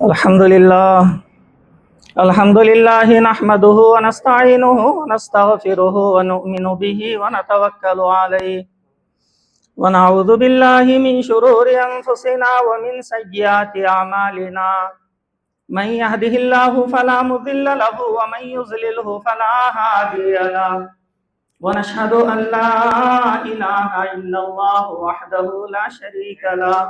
अल्हम्दुलिल्लाह नहमदुहु व नस्तईनुहु व नस्तगफिरुहु व नु'मिनु बिही व नतवक्कलु अलैहि व नऊज़ु बिल्लाहि मिन शुरूरि अनफुसिना व मिन सय्यिआति अमालिना मन यहदिहिल्लाहु फला मुदिल्ल लहु व मन युज़लिलहु फला हादिय लहु व नशहदु अन ला इलाहा इल्लल्लाह वहदहु ला शरीका लहु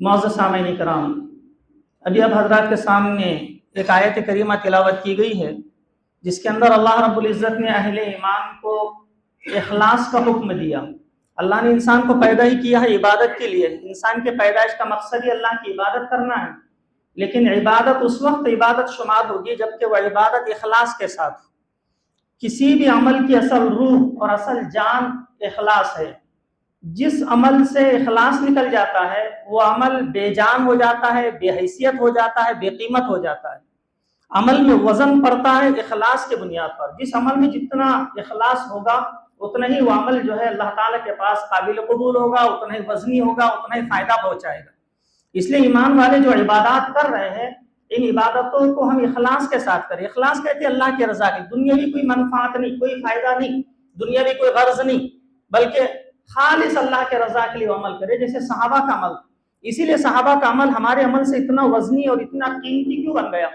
मौजूद सामईन इकराम, अभी अब हजरात के सामने एक आयत करीमा तिलावत की गई है जिसके अंदर अल्लाह रब्बुल इज़्ज़त ने अहले ईमान को इखलास का हुक्म दिया। अल्लाह ने इंसान को पैदा ही किया है इबादत के लिए। इंसान के पैदाइश का मकसद ही अल्लाह की इबादत करना है, लेकिन इबादत उस वक्त इबादत शुमार होगी जबकि वह इबादत इखलास के साथ। किसी भी अमल की असल रूह और असल जान इखलास है। जिस अमल से इखलास निकल जाता है वो अमल बेजान हो जाता है, बेहैसियत हो जाता है, बेकीमत हो जाता है। अमल में वजन पड़ता है इखलास के बुनियाद पर। जिस अमल में जितना इखलास होगा उतना ही वो अमल जो है अल्लाह ताला के पास काबिल कबूल होगा, उतना ही वजनी होगा, उतना ही फायदा पहुंचाएगा। इसलिए ईमान वाले जो इबादत कर रहे हैं, इन इबादतों को हम इखलास के साथ करें। इखलास कहते हैं अल्लाह के रजा की, दुनियावी कोई मनफात नहीं, कोई फायदा नहीं, दुनियावी कोई गर्ज नहीं, बल्कि खालिस अल्लाह के रजा के लिए अमल करे, जैसे सहाबा का अमल। इसीलिए सहाबा का अमल हमारे अमल से इतना वजनी और इतना कीमती क्यों बन गया।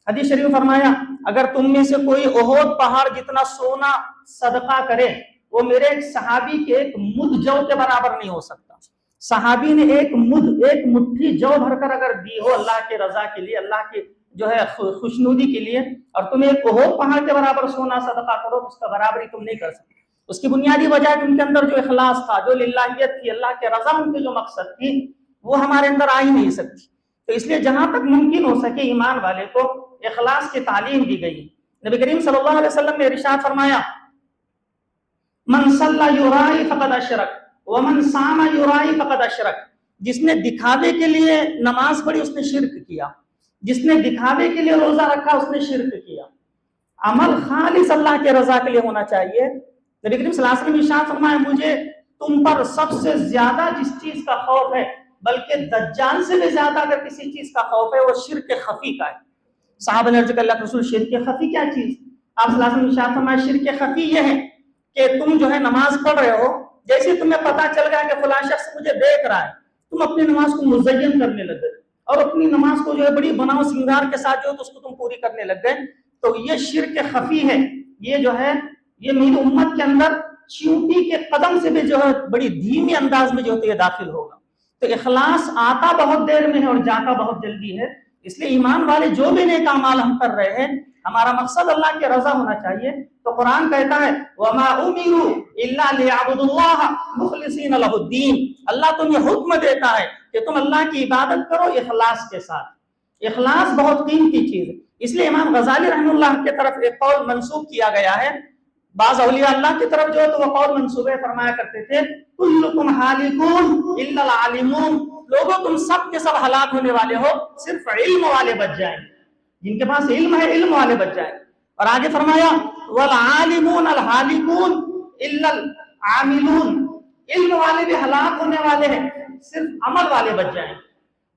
हदीस शरीफ फरमाया, अगर तुम में से कोई ओहद पहाड़ जितना सोना सदका करे वो मेरे एक सहाबी के एक मुद जौ के बराबर नहीं हो सकता। सहाबी ने एक मुट्ठी जौ भरकर अगर दी हो अल्लाह के रजा के लिए, अल्लाह की जो है खुशनुदी के लिए, और तुम एक ओहद पहाड़ के बराबर सोना सदका करो, उसका बराबरी तुम नहीं कर सकते। उसकी बुनियादी वजह है उनके अंदर जो इखलास था, जो लिल्लाहियत थी, अल्लाह के रजा उनके जो मकसद थी वो हमारे अंदर आ ही नहीं सकती। तो इसलिए जहां तक मुमकिन हो सके ईमान वाले को इखलास की तालीम दी गई। नबी करीम सल्लल्लाहु अलैहि वसल्लम ने इरशाद फरमाया, मन सल्ला युराई फक़द अशरक व मन सामा युराई फक़द अशरक। जिसने दिखावे के लिए नमाज पढ़ी उसने शिर्क किया, जिसने दिखावे के लिए रोजा रखा उसने शिर्क किया। अमल खालिस अल्लाह के रजा के लिए होना चाहिए। नबी करीम सल्लल्लाहु अलैहि वसल्लम ने इरशाद फरमाया, मुझे तुम पर सबसे ज्यादा जिस चीज का खौफ है, बल्कि दज्जाल से भी ज्यादा अगर किसी चीज का खौफ है, वो शिर्क खफी का है। साहब ने अर्ज़ किया, अल्लाह के रसूल शिर्क खफी क्या चीज? आप सल्लल्लाहु अलैहि वसल्लम ने इरशाद फरमाया, शिर्क खफी यह है कि तुम जो है नमाज पढ़ रहे हो, जैसे तुम्हें पता चल गया कि फलां शख्स मुझे देख रहा है, तुम अपनी नमाज को मुज़य्यन करने लग गए और अपनी नमाज को जो है बड़ी बनाव श्रृंगार के साथ जो है तो उसको तुम पूरी करने लग गए। तो ये शिर्क खफी है। ये जो है ये मेरी उम्मत के अंदर चींटी के कदम से भी जो है बड़ी धीमी अंदाज में जो है ये दाखिल होगा। तो इखलास आता बहुत देर में है और जाता बहुत जल्दी है। इसलिए ईमान वाले जो भी नेक अमाल हम कर रहे हैं, हमारा मकसद अल्लाह की रजा होना चाहिए। तो कुरान कहता है, वमा उमिरू इल्ला लियअबुदुल्लाह मुखलिसीन लहुद्दीन। अल्लाह तुम्हें हुक्म देता है कि तुम अल्लाह की इबादत करो इखलास के साथ। इखलास बहुत कीमती चीज है। इसलिए इमाम गजाली रहमतुल्लाह की तरफ एक कौल मंसूब किया गया है। बाज़ औलिया अल्लाह की तरफ जो है तो वो कौल मंसूबे फरमाया करते थे, कुल्लुकुम हालिकून इल्लल आलिमून। लोगों तुम सब के सब हलाक होने वाले हो, सिर्फ इल्म वाले बच जाएंगे। जिनके पास इल्म है, इल्म वाले बच जाएंगे। और आगे फरमाया, वल आलिमून अल हालिकून इल्लल आमिलून। इल्म वाले भी हलाक होने वाले हैं, सिर्फ अमल वाले बच जाएंगे।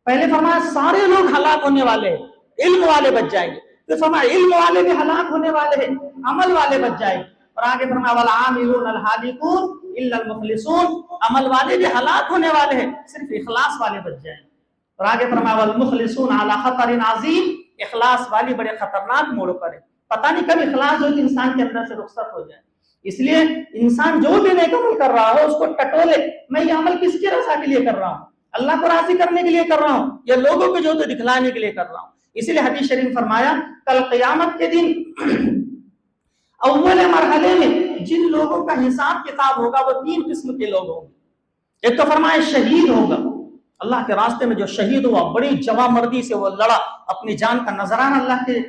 पहले फरमाया सारे लोग हलाक होने वाले हैं, इल्म वाले बच जाएंगे। तो फरमाया इल्म वाले भी हलाक होने वाले हैं, अमल वाले बच जाएंगे। और आगे फरमाया वल आमिलून अल हालिकून इल्लल मुखलिसून। अमल वाले भी हलाक होने वाले हैं, सिर्फ इखलास वाले बच जाएंगे। और आगे फरमाया वल मुखलिसून अला खतरिन अजीम। इखलास वाली बड़े खतरनाक मोड़ पर है। पता नहीं कब इखलास जो इंसान के अंदर से रुखसत हो जाए। इसलिए इंसान जो भी नेक अमल कर रहा हो उसको टटोले, मैं ये अमल किसके रजा के लिए कर रहा हूँ, अल्लाह को राजी करने के लिए कर रहा हूँ या लोगों को जो तो दिखलाने के लिए कर रहा हूँ। इसीलिए हदीस शरीफ फरमाया कल क़यामत के दिन अव्वल मरहले में जिन लोगों का हिसाब किताब होगा वो 3 किस्म के लोग होंगे। एक तो फरमाया शहीद होगा, अल्लाह के रास्ते में जो शहीद हुआ, बड़ी जवामर्दी से वो लड़ा, अपनी जान का नजराना अल्लाह के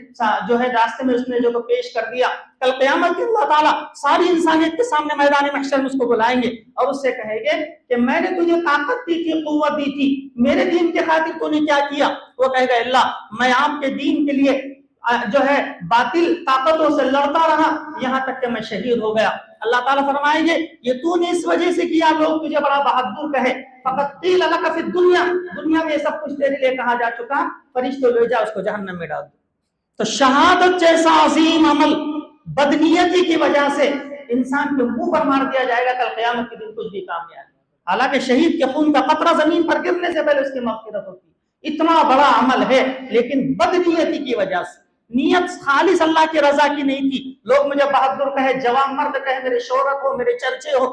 जो है रास्ते में उसने जो तो पेश कर दिया। कल क़यामत के अल्लाह ताला सारी इंसानियत के सामने मैदान महशर में उसको बुलाएंगे और उससे कहेंगे कि मैंने तुझे ताकत दी थी, कुव्वत दी थी, मेरे दीन के खातिर तूने क्या किया? वो कहेगा अल्लाह मैं आपके दीन के लिए जो है बातिल ताकतों से लड़ता रहा, यहाँ तक कि मैं शहीद हो गया। अल्लाह ताला फरमाएंगे ये तूने इस वजह से किया, लोग तुझे बड़ा बहादुर कहे। फकत कील लका फी दुनिया, दुनिया में सब कुछ तेरे लिए कहा जा चुका, फरिश्तों ले जा उसको जहन्नम में डाल दो। तो शहादत जैसा अजीम अमल बदनीयती की वजह से इंसान के मुंह पर मार दिया जाएगा, कल क़यामत के दिन कुछ भी काम नहीं आएगा। हालांकि शहीद के खून का कतरा जमीन पर गिरने से पहले उसकी मग़फ़िरत होती है, इतना बड़ा अमल है, लेकिन बदनीयती की वजह से, नियत खालिस अल्लाह की रजा की नहीं थी, लोग मुझे बहादुर कहे, जवान मर्द कहे, मेरे शोहरत हो, मेरे चर्चे हो,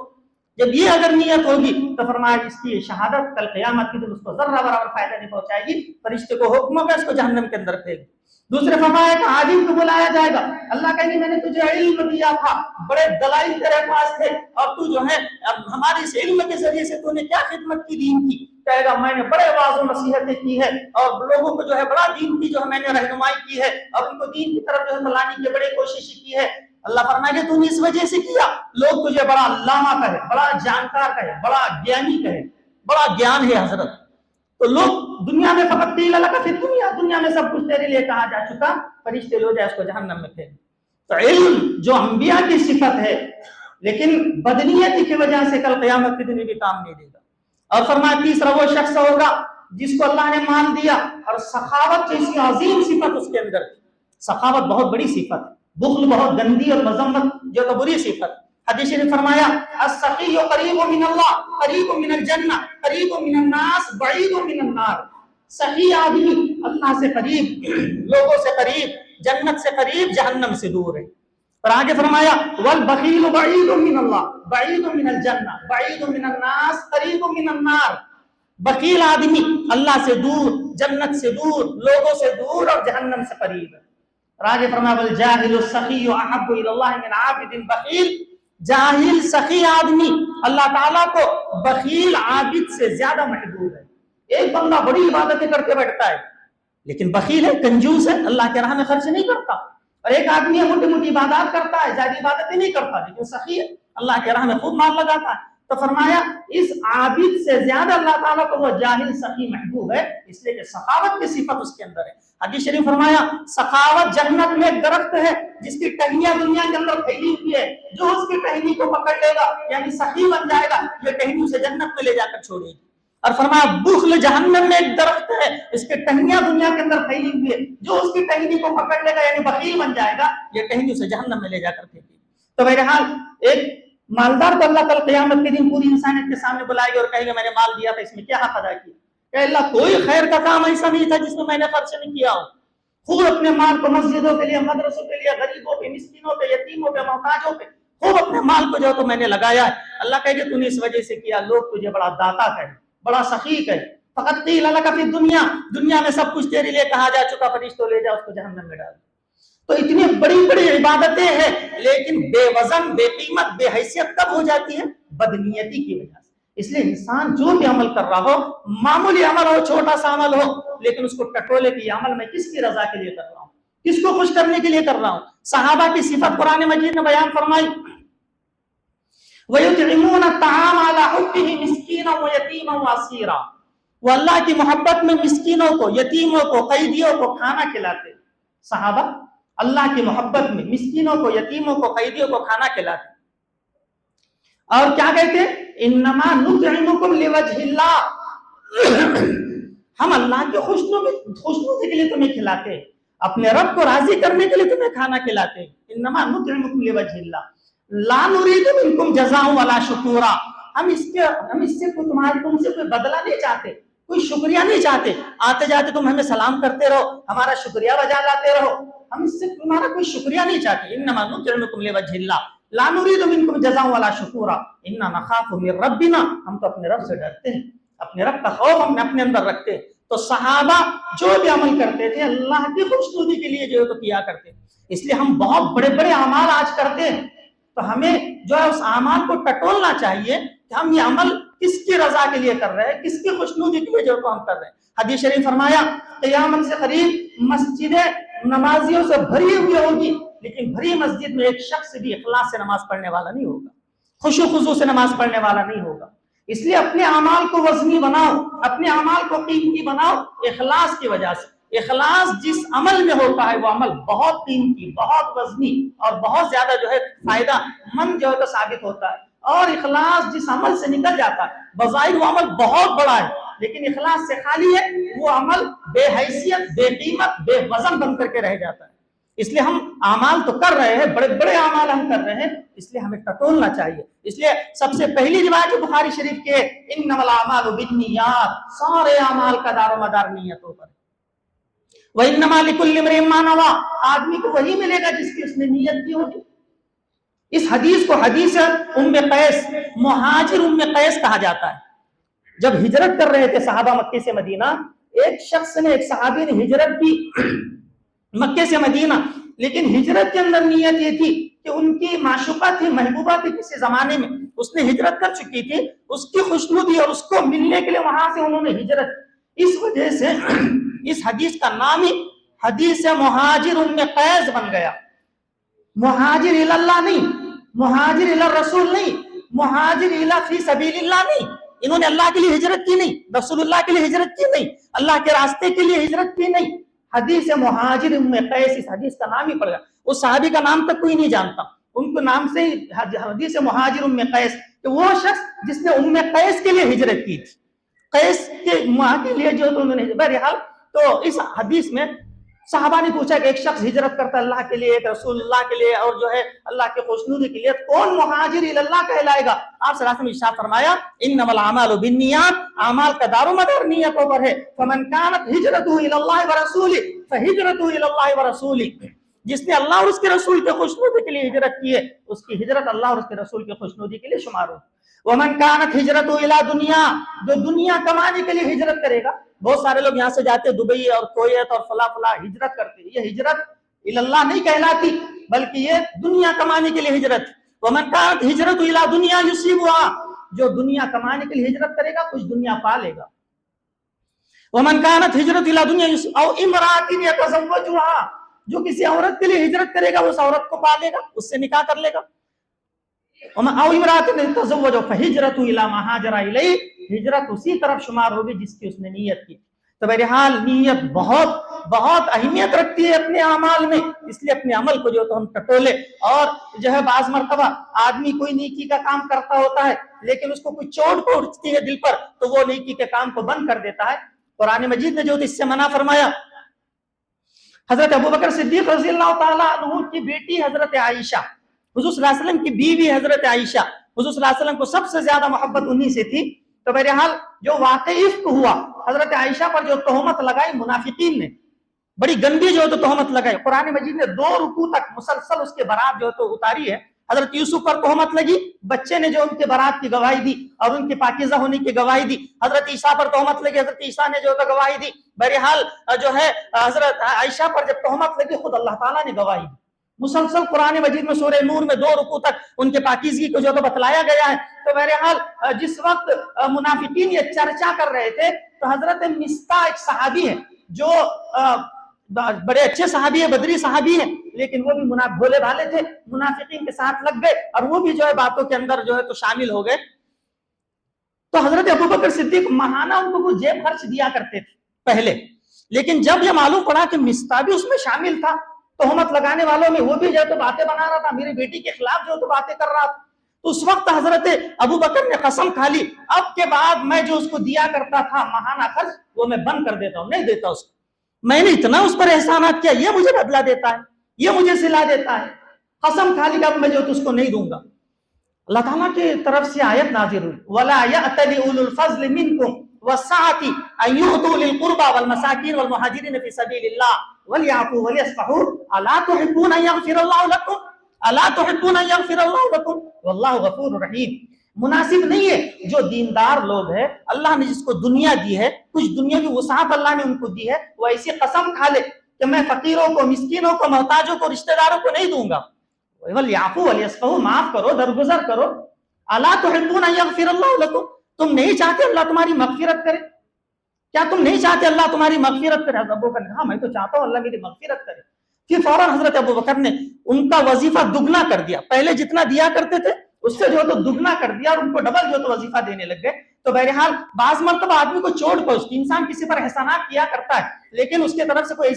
जब ये अगर नियत होगी तो फरमाया इसकी शहादत कल क़यामत के दिन उसको जर्रा बराबर फायदा नहीं पहुंचाएगी, फरिश्ते को हुक्म होगा इसको जहन्नम के अंदर फेंक। दूसरे फरमाया कि आलिम को बुलाया जाएगा, अल्लाह कहेंगे मैंने तुझे इल्म दिया था, बड़े दलाइल तेरे पास थे और तू जो है हमारे इस इल्म के जरिए से तूने क्या खिदमत की दीन की? कहेगा मैंने बड़े वाज़ नसीहतें की है और लोगों को जो है बड़ा दीन की जो है मैंने रहनुमाई की है और उनको दीन की तरफ जो है लाने की बड़ी कोशिश की है। अल्लाह फरमाएगा तूने इस वजह से किया, लोग तुझे बड़ा अल्लामा कहे, बड़ा जानकार कहे, बड़ा ज्ञानी कहे, बड़ा ज्ञान है हजरत। तो लोग दुनिया में फकत कील लका फी दुनिया, दुनिया में सब कुछ तेरे लिए कहा जा चुका, फरिश्ते लो जाए उसको जहन्नम में फेंक। तो इल्म जो अंबिया की सिफत है, लेकिन बदनीयती की वजह से कल क़यामत के दिन भी काम नहीं देगा। और फरमाया तीसरा वो शख्स होगा जिसको अल्लाह ने मान दिया और सखावत जैसी अजीम सिफत उसके अंदर थी। सखावत बहुत बड़ी सिफत है, बुख्ल बहुत गंदी और मजम्मत जो तो बुरी सिफत। हदीस ने फरमाया अस्सखीयु करीबु मिनल्लाह करीबु मिनल जन्नह करीबु मिनन नास बईदु मिनन नार। सही आदमी अल्लाह से करीब, लोगों से करीब, जन्नत से करीब, जहन्नम से दूर है। और आगे फरमाया वल बखीलु बईदु मिनल्लाह बईदु मिनल जन्नह बईदु मिनन नास करीबु मिनन नार। बकील आदमी अल्लाह से दूर, जन्नत से दूर, लोगों से दूर और जहन्नम से करीब है। और आगे फरमाया वल जाहिलु सखीयु अहब्बु इलल्लाह मिन आबिदिन बखील। जाहिल सखी आदमी अल्लाह ताला को बखील आबिद से ज्यादा महबूब है। एक बंदा बड़ी इबादतें करके बैठता है लेकिन बखील है, कंजूस है, अल्लाह के राह में खर्च नहीं करता। और एक आदमी है मोटी मोटी इबादत करता है, ज्यादा इबादतें नहीं करता, लेकिन सखी है, अल्लाह के राह में खूब माल लगाता है। तो फरमाया इस आबिद से ज्यादा अल्लाह ताला को वो जाहिल सखी महबूब है, इसलिए कि सखावत की सिफत उसके अंदर है। हदीस शरीफ फरमाया सखावत जन्नत में एक दरख्त है जिसकी टहनियां दुनिया के अंदर फैली हुई है, जो उसकी टहनी को पकड़ लेगा यानी सखी बन जाएगा, ये टहनी उसे जन्नत में ले जाकर छोड़ेगी। और फरमाया बुख्ल जहन्नम में एक दरख्त है, इसके टहनियां दुनिया के अंदर फैली हुई है, जो उसकी टहनी को पकड़ लेगा यानी बखील बन जाएगा, ये टहनी उसे जहन्नम में ले जाकर फेंकेगी। तो बहरहाल एक मालदार को अल्लाह कल क़यामत के दिन पूरी इंसानियत के सामने बुलाएंगे और कहेंगे मैंने माल दिया था, इसमें क्या हक अदा किया? अल्लाह कोई खैर का काम ऐसा नहीं था जिसमें मैंने खर्च नहीं किया हो। खूब अपने माल को मस्जिदों के लिए, मदरसों के लिए, गरीबों पे, मिस्किनों पे, यतीमों पे, मोहताजों पे खूब अपने माल को जो तो मैंने लगाया है। अल्लाह कहेगा तूने इस वजह से किया, लोग तुझे बड़ा दाता कहे, बड़ा सखी कहे। फकत कील लका फी दुनिया, दुनिया में सब कुछ तेरे लिए कहा जा चुका, फरिश्तों ले जा उसको जहन्नम में डाल। तो इतनी बड़ी बड़ी इबादतें हैं लेकिन बेवजन, बेकीमत, बेहैसियत कब हो जाती है? बदनीयती की वजह से। इसलिए इंसान जो भी अमल कर रहा हो, मामूली अमल हो, छोटा सा अमल हो, लेकिन उसको टटोले कि अमल मैं किसकी रजा के लिए कर रहा हूँ, किसको खुश करने के लिए कर रहा हूँ। सहाबा की सिफत कुरान मजीद ने बयान फरमाई वयुतइमून अत्ताआम अला हुब्बिही मिस्कीनन व यतीमन व असीरा। वो अल्लाह की मोहब्बत में मिस्कीनों को, यतीमों को, कैदियों को खाना खिलाते। सहाबा अल्लाह की मोहब्बत में मिस्कीनों को, यतीमों को, कैदियों को खाना खिलाते और क्या कहते? इन्नमा नुतइमुकुम लिवजहिल्लाह, हम अल्लाह के खुशनुदी के लिए तुम्हें खिलाते, अपने रब को राजी करने के लिए तुम्हें खाना खिलाते। इन्नमा नुतइमुकुम लिवजहिल्लाह ला नुरीदु मिनकुम जज़ाअन वला शुकूरा। हम इससे तुमसे कोई बदला नहीं चाहते, कोई शुक्रिया नहीं चाहते। आते जाते तुम हमें सलाम करते रहो, हमारा शुक्रिया बजा लाते रहो, हम इससे तुम्हारा कोई शुक्रिया नहीं चाहते। इन्नमा नुतइमुकुम लिवजहिल्लाह ला नुरीदु मिनकुम जज़ाअन वला शुकूरा इन्ना नखाफु मिन रब्बिना, हम तो अपने रब से डरते हैं, अपने रब का खौफ हम अपने अंदर रखते। तो सहाबा जो भी अमल करते थे अल्लाह की खुशनुदी के लिए जो है तो किया करते। इसलिए हम बहुत बड़े बड़े अमाल आज करते हैं, तो हमें जो है उस अमाल को टटोलना चाहिए कि हम ये अमल किसकी रजा के लिए कर रहे हैं, किसकी खुशनुदी के लिए जो हम कर रहे हैं। हदीस शरीफ फरमाया क़यामत से करीब मस्जिदें नमाजियों से भरी हुई होगी, लेकिन भरी मस्जिद में एक शख्स भी इखलास से नमाज पढ़ने वाला नहीं होगा, खुशू खुजू से नमाज पढ़ने वाला नहीं होगा। इसलिए अपने अमाल को वज़नी बनाओ, अपने अमाल को कीमती बनाओ इखलास की वजह से। इखलास जिस अमल में होता है वो अमल बहुत कीमती, बहुत वज़नी और बहुत ज्यादा जो है फायदा मंद जो है तो साबित होता है। और इखलास जिस अमल से निकल जाता है बज़ाहिर वो अमल बहुत बड़ा है, लेकिन इखलास से खाली है वो अमल बेहैसियत, बेकीमत, बेवजन बन करके रह जाता है। इसलिए हम अमाल तो कर रहे हैं, बड़े बड़े अमाल हम कर रहे हैं, इसलिए हमें टटोलना चाहिए। इसलिए सबसे पहली रिवायत बुखारी शरीफ के इन्नमल अमालु बिन्नियात, सारे अमाल का दारोमदार नियतों पर। व इन्नमा लिकुल्लि इम्रिइन मा नवा, आदमी को वही मिलेगा जिसकी उसने नियत की होगी। इस हदीस को हदीस उम्मे कैस, मुहाजिर उम्मे कैस कहा जाता है। जब हिजरत कर रहे थे सहाबा मक्के से मदीना, एक शख्स ने, एक सहाबी ने हिजरत की मक्के से मदीना, लेकिन हिजरत के अंदर नियत ये थी कि उनकी माशूका थी, महबूबा थी, किसी जमाने में उसने हिजरत कर चुकी थी, उसकी खुशनुदी और उसको मिलने के लिए वहां से उन्होंने हिजरत। इस वजह से इस हदीस का नाम ही हदीस मुहाजिर उम्मे कैस बन गया। मुहाजिर इलल्लाह नहीं, मुहाजिर इला रसूल नहीं, मुहाजिर इला फी सबीलिल्लाह नहीं। इन्होंने अल्लाह के लिए हिजरत की नहीं, रसूलुल्लाह के लिए हिजरत की नहीं, अल्लाह के रास्ते के लिए हिजरत की नहीं। हदीस मुहाजिर उम्मे कैस, इस हदीस का नाम ही पड़ गया। उस सहाबी का नाम तक कोई नहीं जानता, उनको नाम से ही हदीस मुहाजिर उम्मे कैस, तो वो शख्स जिसने उम्मे कैस के लिए हिजरत की थी, कैस के मां के लिए जो तो उन्होंने। बहरहाल तो इस हदीस में साहबा ने पूछा कि एक शख्स हिजरत करता है अल्लाह के लिए, एक रसूलुल्लाह के लिए और जो है अल्लाह के खुशनुदी के लिए, कौन मुहाजिर इल्लाह कहलाएगा? आप सल्लल्लाहु अलैहि वसल्लम ने इरशाद फरमाया इन्नमल अमालु बिन्नियात, अमाल का दारोमदार नियतों पर है। फमन कानत हिजरतुहु इलल्लाहि व रसूलिhi फहिजरतुहु इलल्लाहि व रसूलिhi, जिसने अल्लाह और उसके रसूल के खुशनुदी के लिए हिजरत की है उसकी हिजरत अल्लाह और उसके रसूल के खुशनुदी के लिए शुमार हो। वमन कानत हिजरतुहु इला दुनिया, जो दुनिया कमाने के लिए हिजरत करेगा। बहुत सारे लोग यहाँ से जाते दुबई और कुवैत और फला फला हिजरत करते, ये हिजरत इल्लाह नहीं कहलाती, बल्कि ये दुनिया कमाने के लिए हिजरत। वमन कानत हिजरतुहु इला दुनिया युसीबुहा, जो दुनिया कमाने के लिए हिजरत करेगा कुछ दुनिया पा लेगा। वमन कानत हिजरतुहु इला दुनिया औ इमरातिन यतज़व्वजुहा, जो किसी औरत के लिए हिजरत करेगा उस औरत को पा लेगा, उससे निकाह कर लेगा। हिजरत उसी तरफ शुमार होगी जिसकी उसने नीयत की। तो बहरहाल नीयत बहुत बहुत अहमियत रखती है अपने अमाल में, इसलिए अपने अमल को जो तो हम टटोले। और जो है बाज मर्तबा आदमी कोई नेकी का काम करता होता है लेकिन उसको कोई चोट पहुंचती है दिल पर, तो वो नेकी के काम को बंद कर देता है। कुरान मजीद ने जो इससे मना फरमाया। हजरत अबू बकर सिद्दीक रज़ियल्लाहु ताला अन्हु की बेटी हजरत आयशा, हुजूर सल्लल्लाहु अलैहि वसल्लम की बीवी हजरत आयशा, हुजूर सल्लल्लाहु अलैहि वसल्लम को सबसे ज्यादा मोहब्बत उन्हीं से थी। तो बहरहाल जो वाक़ई इफ्क हुआ, हजरत आयशा पर जो तोहमत लगाई मुनाफिकीन ने, बड़ी गंदी जो है तो तोहमत लगाई। कुरान मजीद ने 2 रुकू तक मुसलसल उसके बारात जो है तो उतारी है। हजरत यूसुफ पर तोहमत लगी, बच्चे ने जो उनके बारात की गवाही दी और उनके पाकीज़ा होने की गवाही दी। हजरत ईसा पर तोहमत लगी, हजरत ईसा ने जो है गवाही दी। बहरहाल जो है हजरत आयशा पर जब तोहमत लगी खुद अल्लाह ताला ने गवाही दी। मुसलसल कुरान मजीद में सूरह नूर में 2 रुकू तक उनके पाकीज़गी को जो तो बतलाया गया है। तो बहरहाल जिस वक्त मुनाफिकीन ये चर्चा कर रहे थे तो हजरत मिस्ता एक सहाबी है जो बड़े अच्छे सहाबी है, बदरी सहाबी है, लेकिन वो भी भोले भाले थे, मुनाफिकीन के साथ लग गए और वो भी जो है बातों के अंदर जो है तो शामिल हो गए। तो हजरत अबू बकर सिद्दीक महाना उनको कुछ जेब खर्च दिया करते थे पहले, लेकिन जब ये मालूम पड़ा कि मिस्ता भी उसमें शामिल था, तोहमत लगाने वालों में वो भी जो तो बातें बना रहा था, मेरी बेटी के खिलाफ जो तो बातें कर रहा था, तो उस वक्त हजरत अबू बकर ने कसम खा ली, अब के बाद मैं जो उसको दिया करता था महाना खर्च वो मैं बंद कर देता हूँ, नहीं देता उसको। मैंने इतना उस पर एहसानात किया, ये मुझे बदला देता है, ये मुझे सिला देता है, कसम खा ली अब मैं जो तो उसको नहीं दूंगा। अल्लाह ताला की तरफ से आयत नाज़िल हुई, वला यअतली उलुल फज़्ल मिनकुम वस्साअति अन युअतू लिल कुर्बा वल मसाकीन वल मुहाजिरीन फी सबीलिल्लाह वलयाफू वलयस्फहू अला तुहिब्बून अन यगफिरल्लाहु लकुम अला तुहिब्बून अन यगफिरल्लाहु लकुम वल्लाहु गफूरुर रहीम। मुनासिब नहीं है। जो दीनदार लोग हैं, अल्लाह ने जिसको दुनिया दी है, कुछ दुनिया की वसाअत अल्लाह ने उनको दी है, वो ऐसी कसम खा ले कि मैं फकीरों को, मिस्किनों को, मोहताजों को, रिश्तेदारों को नहीं दूंगा। वलयाफू वलयस्फहू, माफ करो, दरगुजर करो। अला तुहिब्बून अन यगफिरल्लाहु लकुम, तुम नहीं चाहते अल्लाह तुम्हारी मगफिरत करे? क्या तुम नहीं चाहते अल्लाह तुम्हारी मगफिरत करे? अबू बकर ने, हाँ मैं तो चाहता हूँ अल्लाह मेरी मगफिरत करे। फिर फौरन हजरत अबू बकर ने उनका वजीफा दुगना कर दिया। पहले जितना दिया करते थे उससे जो तो दुगना कर दिया और उनको डबल जो तो वजीफा देने लग गए। तो बहरहाल बाज मरतबा आदमी को चोट पहुंचती, इंसान किसी पर एहसानात किया करता है, लेकिन उसके तरफ से कोई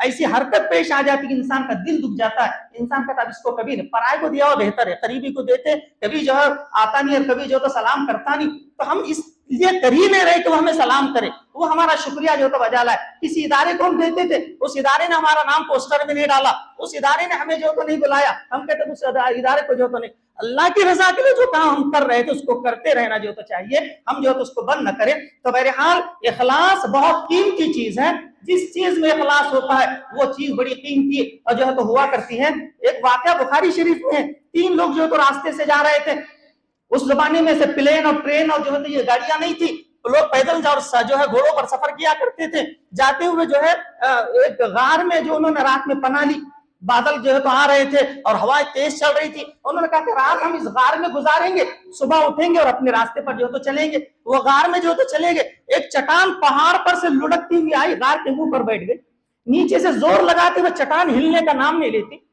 ऐसी हरकत पेश आ जाती कि इंसान का दिल दुख जाता है। इंसान कहता है इसको कभी नहीं, पराये को दिया हुआ बेहतर है, करीबी को देते, कभी जो है आता नहीं और कभी जो तो सलाम करता नहीं, तो हम इसलिए कर ही नहीं रहे कि वो हमें सलाम करे, वो हमारा शुक्रिया जो तो बजा लाए। किसी इदारे को हम देते थे, उस इदारे ने हमारा नाम पोस्टर में नहीं डाला, उस इदारे ने हमें जो तो नहीं बुलाया, हम कहते उस इदारे को जो तो नहीं। अल्लाह की रजा के लिए जो काम हम कर रहे थे उसको करते रहना जो तो चाहिए, हम जो तो उसको बंद न करें। तो बहरहाल इखलास बहुत कीमती चीज है। जिस चीज में इखलास होता है वो चीज बड़ी कीमती और जो है तो हुआ करती है। एक वाकया बुखारी शरीफ में, 3 लोग जो तो रास्ते से जा रहे थे। उस जमाने में से प्लेन और ट्रेन और जो है तो ये गाड़ियां नहीं थी, तो लोग पैदल जो है घोड़ों पर सफर किया करते थे। जाते हुए जो है एक गार में जो उन्होंने रात में पनाह ली, बादल जो है तो आ रहे थे और हवा तेज चल रही थी। उन्होंने कहा कि रात हम इस गार में गुजारेंगे, सुबह उठेंगे और अपने रास्ते पर जो तो चलेंगे। वो गार में जो तो चले गए, एक चट्टान पहाड़ पर से लुढ़कती हुई आई, गार के मुंह पर बैठ गई। नीचे से जोर लगाते हुए चट्टान हिलने का नाम नहीं लेती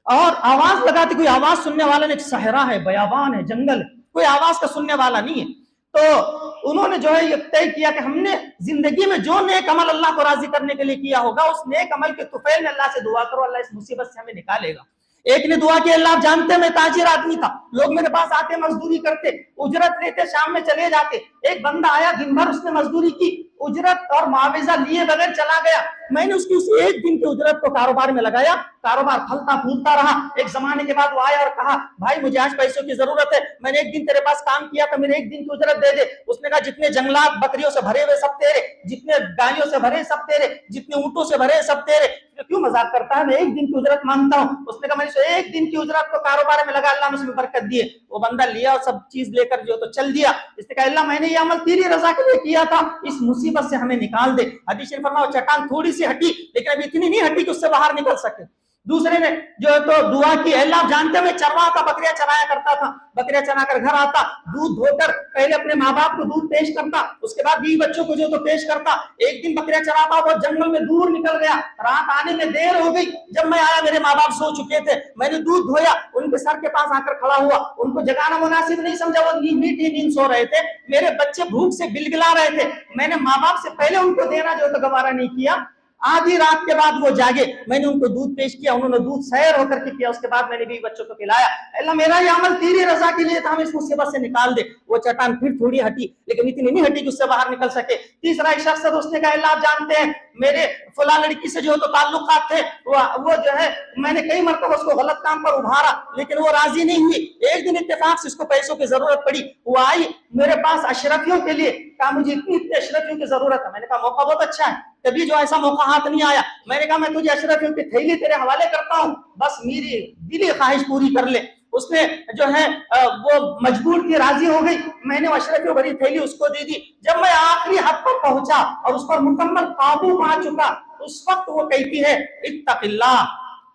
और आवाज लगाती, कोई आवाज सुनने वाला नहीं। सहरा है, बयाबान है, जंगल है, कोई आवाज का सुनने वाला नहीं है। तो उन्होंने जो है ये तय किया कि हमने जिंदगी में जो नेक अमल अल्लाह को राजी करने के लिए किया होगा, उस नेक अमल के तुफैल में अल्लाह से दुआ करो, अल्लाह इस मुसीबत से हमें निकालेगा। एक ने दुआ की, अल्लाह आप जानते हैं मैं ताजिर आदमी था, लोग मेरे पास आते, मजदूरी करते, उजरत लेते, शाम में चले जाते। एक बंदा आया, दिन भर उसने मजदूरी की, उजरत और मुआवजा लिए बगैर चला गया। मैंने उसकी उस एक दिन की उजरत को कारोबार में लगाया, कारोबार फलता फूलता रहा। एक जमाने के बाद वो आया और कहा, भाई मुझे आज पैसों की जरूरत है, मैंने एक दिन तेरे पास काम किया था, मेरे एक दिन की उजरत दे दे। उसने कहा जितने जंगलात बकरियों से भरे हुए सब तेरे, जितने गायों से भरे सब तेरे, जितने ऊंटों से भरे सब तेरे। क्यों मजाक करता है, मैं एक दिन की उजरत मांगता हूँ। उसने कहा मैंने एक दिन की उजरत को कारोबार में लगा, अल्लाह ने उसमें बरकत दिए। वो बंदा लिया और सब चीज लेकर जो तो चल दिया। इसने कहा अल्लाह मैंने ये अमल तेरी रजा के लिए किया था, इस मुसीबत से हमें निकाल दे। हदीस शरीफ फरमाया चट्टान थोड़ी सी हटी, लेकिन अभी इतनी नहीं हटी कि उससे बाहर निकल सके। दूसरे ने जो है तो दुआ की, अल्लाह जानते हुए चरवा था, बकरियां चराया करता था, बकरियां चराकर घर आता, दूध धोकर पहले अपने माँ बाप को दूध पेश करता, उसके बाद बीवी बच्चों को जो तो पेश करता। एक दिन बकरियां चराता, वो जंगल में दूर निकल गया, रात आने में देर हो गई। जब मैं आया मेरे माँ बाप सो चुके थे, मैंने दूध धोया, उनके सर के पास आकर खड़ा हुआ, उनको जगाना मुनासिब नहीं समझा, वो मीठी नींद सो रहे थे। मेरे बच्चे भूख से बिलबिला रहे थे, मैंने माँ बाप से पहले उनको देना जो तो गवारा नहीं किया। आधी रात के बाद वो जागे, मैंने उनको दूध पेश किया, उन्होंने दूध सैर होकर के पिया, उसके बाद मैंने भी बच्चों को पिलाया। अल्लाह मेरा ये अमल तेरी रजा के लिए था, हमें इस मुसीबत से निकाल दे। वो चट्टान फिर थोड़ी हटी, लेकिन इतनी नहीं हटी कि उससे बाहर निकल सके। तीसरा एक शख्स था, उसने कहा अल्लाह आप जानते हैं मेरे फला लड़की से जो तो ताल्लुकात थे, वो जो है मैंने कई मरतबा उसको गलत काम पर उभारा, लेकिन वो राजी नहीं हुई। एक दिन इत्तेफाक से उसको पैसों की जरूरत पड़ी, वो आई मेरे पास अशरफियों के लिए, कहा मुझे इतनी अशरफियों की जरूरत है। मैंने कहा मौका बहुत अच्छा है, कभी जो ऐसा मौका हाथ नहीं आया। मैंने कहा मैं तुझे अशरफियों की थैली तेरे हवाले करता हूँ, बस मेरी दिली ख्वाहिश पूरी कर ले। उसने जो है वो मजबूर थी, राजी हो गई। मैंने अशरफियों भरी थैली उसको दे दी। जब मैं आखिरी हद पर पहुंचा और उस पर मुकम्मल काबू पा चुका, उस वक्त वो कहती है इत्तक़िल्लाह,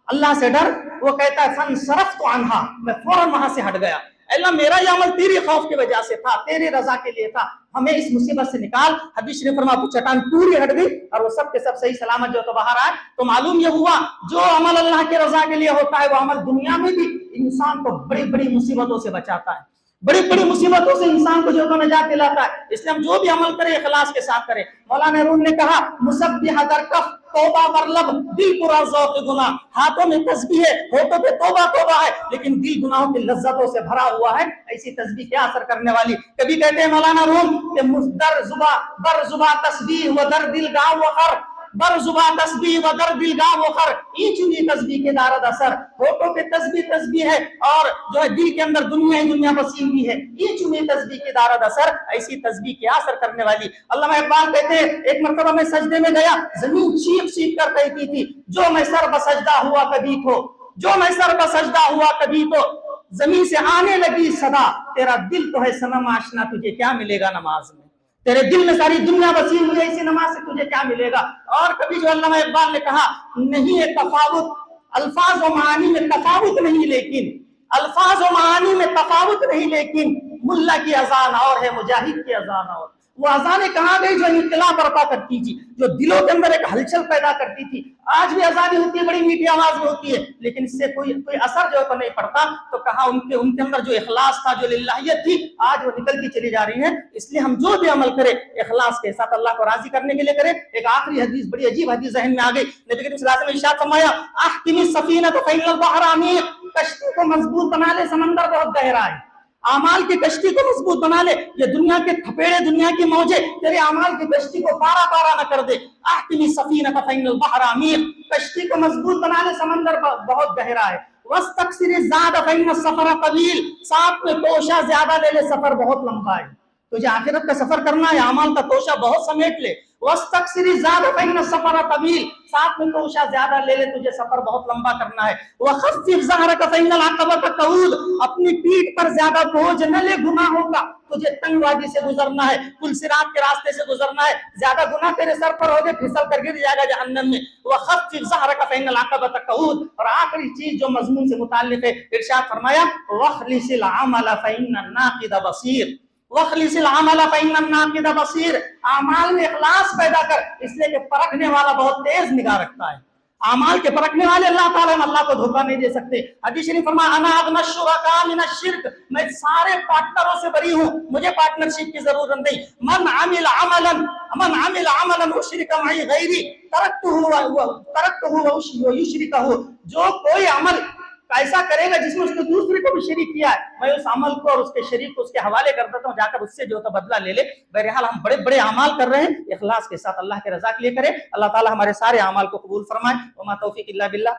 अल्लाह से डर। वो कहता है फनसरफ़्तु अन्हा, मैं फौरन वहां से हट गया। अल्लाह मेरा ये अमल तेरी खौफ की वजह से था, तेरी रजा के लिए था, हमें इस मुसीबत से निकाल। हदीस शरीफ फरमाता है चट्टान पूरी हट गई और वो सब के सब सही सलामत जो तो बाहर आए। तो मालूम ये हुआ जो अमल अल्लाह के रजा के लिए होता है वो अमल दुनिया में भी इंसान को बड़ी बड़ी मुसीबतों से बचाता है, बड़ी बड़ी मुसीबतों से इंसान को जो तो निजात दिलाता है। इसलिए हम जो भी अमल करें इखलास के साथ करें। मौलाना रूम ने कहा मुसब्बिह दरकफ तौबा बरलब, दिल पूरा ज़ौक़ गुनाह, हाथों में तस्बीह है, होठों पे तौबा तौबा है, लेकिन दिल गुनाहों की लज्जतों से भरा हुआ है। ऐसी तस्बीह क्या असर करने वाली। कभी कहते हैं मौलाना रूम कि मुस्दर जुबा बर जुबा तस्बीह व दर दिल गाँव व खर, बर जुबा तस्बीह व दर दिल गाँव व खर, ईचुनी तस्बीह के दारद असर। होठों पे तस्बीह है और जो है दिल के अंदर दुनिया ही दुनिया बसी हुई है, ईचुनी तस्बीह के दारद असर। ऐसी तस्बीह क्या असर करने वाली। अल्लामा इकबाल कहते हैं एक मरतबा मैं सजदे में गया, जमीन चीख चीख कर कहती थी जो मैं सर बसजदा हुआ कभी तो, जो मैं सर बसजदा हुआ कभी तो, जमीन से आने लगी सदा, तेरा दिल तो है सनम आशना, तुझे क्या मिलेगा नमाज में, तेरे दिल में सारी दुनिया बसी हुई है, इसी नमाज से तुझे क्या मिलेगा। और कभी जो अल्लामा इकबाल ने कहा, नहीं है तफावुत अल्फाज और मानी में, तफावुत नहीं लेकिन अल्फाज और मानी में तफावुत नहीं, लेकिन मुल्ला की अजान और है, मुजाहिद की अजान और। वो अजानें कहाँ गई जो इनकलाब बर्पा करती थी, जो दिलों के अंदर एक हलचल पैदा करती थी। आज भी अजानें होती है, बड़ी मीठी आवाज में होती है, लेकिन इससे कोई असर जो है तो नहीं पड़ता। तो कहा उनके अंदर जो इखलास था, जो लिल्लाहियत थी, आज वो निकलती चली जा रही है। इसलिए हम जो भी अमल करें इखलास के साथ, अल्लाह को राजी करने के लिए करें। एक आखिरी हदीस, बड़ी अजीब हदीस जहन में आ गई। नबी करीम सल्लल्लाहु अलैहि वसल्लम ने इरशाद फरमाया, अहकिमी सफीना तो फइनल बहर अमीक, कश्ती को मजबूत बना ले, समंदर बहुत गहरा है। आमाल की कश्ती को मजबूत बना ले, ये दुनिया के थपेड़े, दुनिया की मौजे तेरे आमाल की कश्ती को पारा पारा न कर दे। अहकिमी सफीना फइनल बहर अमीक, कश्ती को मजबूत बना ले, समंदर बहुत गहरा है। वस्तक्सिर ज़ाद फइन सफर तवील, साथ में तोशा ज्यादा ले ले, सफर बहुत लंबा है। तुझे आखिरत का सफर करना है, आमाल का तोशा बहुत समेट ले। वस्तक्सिर ज़ाद फइन सफर तवील, साथ में तोशा ज्यादा ले ले, तुझे सफर बहुत लंबा करना है। वखफ़िफ़ ज़हरक फइनल अक़बत तऊद, अपनी पीठ पर ज्यादा बोझ न ले गुनाहों का, तुझे तंग वादी से गुजरना है, कुल सिरात के रास्ते से गुजरना है। ज्यादा गुनाह तेरे सर पर हो गए, फिसल कर गिर जाएगा जहन्नम में। वखफ़िफ़ ज़हरक फइनल अक़बत तऊद। और आखिरी चीज जो मजमून से मुताल्लिक़ है, इरशाद फरमाया, वख़लिसिल अमल फइन्न नाक़िद बसीर, वख़लिसिल अमल फइन्न नाक़िद बसीर, आमाल में इखलास पैदा कर, इसलिए कि परखने वाला बहुत तेज निगाह रखता है। आमाल के परखने वाले अल्लाह ताला, हम अल्लाह को धोखा नहीं दे सकते। हदीस शरीफ फरमाया, अना अगना शुरका मिन अश्शिर्क, मैं सारे पार्टनरों से बरी हूं, मुझे पार्टनरशिप की जरूरत नहीं। मन अमिल अमलन उशरिका मई गैरी तरक्तुहु व युशरिकहु, जो कोई अमल ऐसा करेगा जिसमें उसने दूसरे को भी शरीक किया है, मैं उस अमल को और उसके शरीक को उसके हवाले कर देता हूँ, जाकर उससे जो तो बदला ले ले। बहरहाल हम बड़े बड़े अमाल कर रहे हैं, इखलास के साथ अल्लाह के रजा के लिए करें। अल्लाह ताला हमारे सारे अमाल को कबूल फरमाए। वमा तौफीक इल्ला बिल्लाह।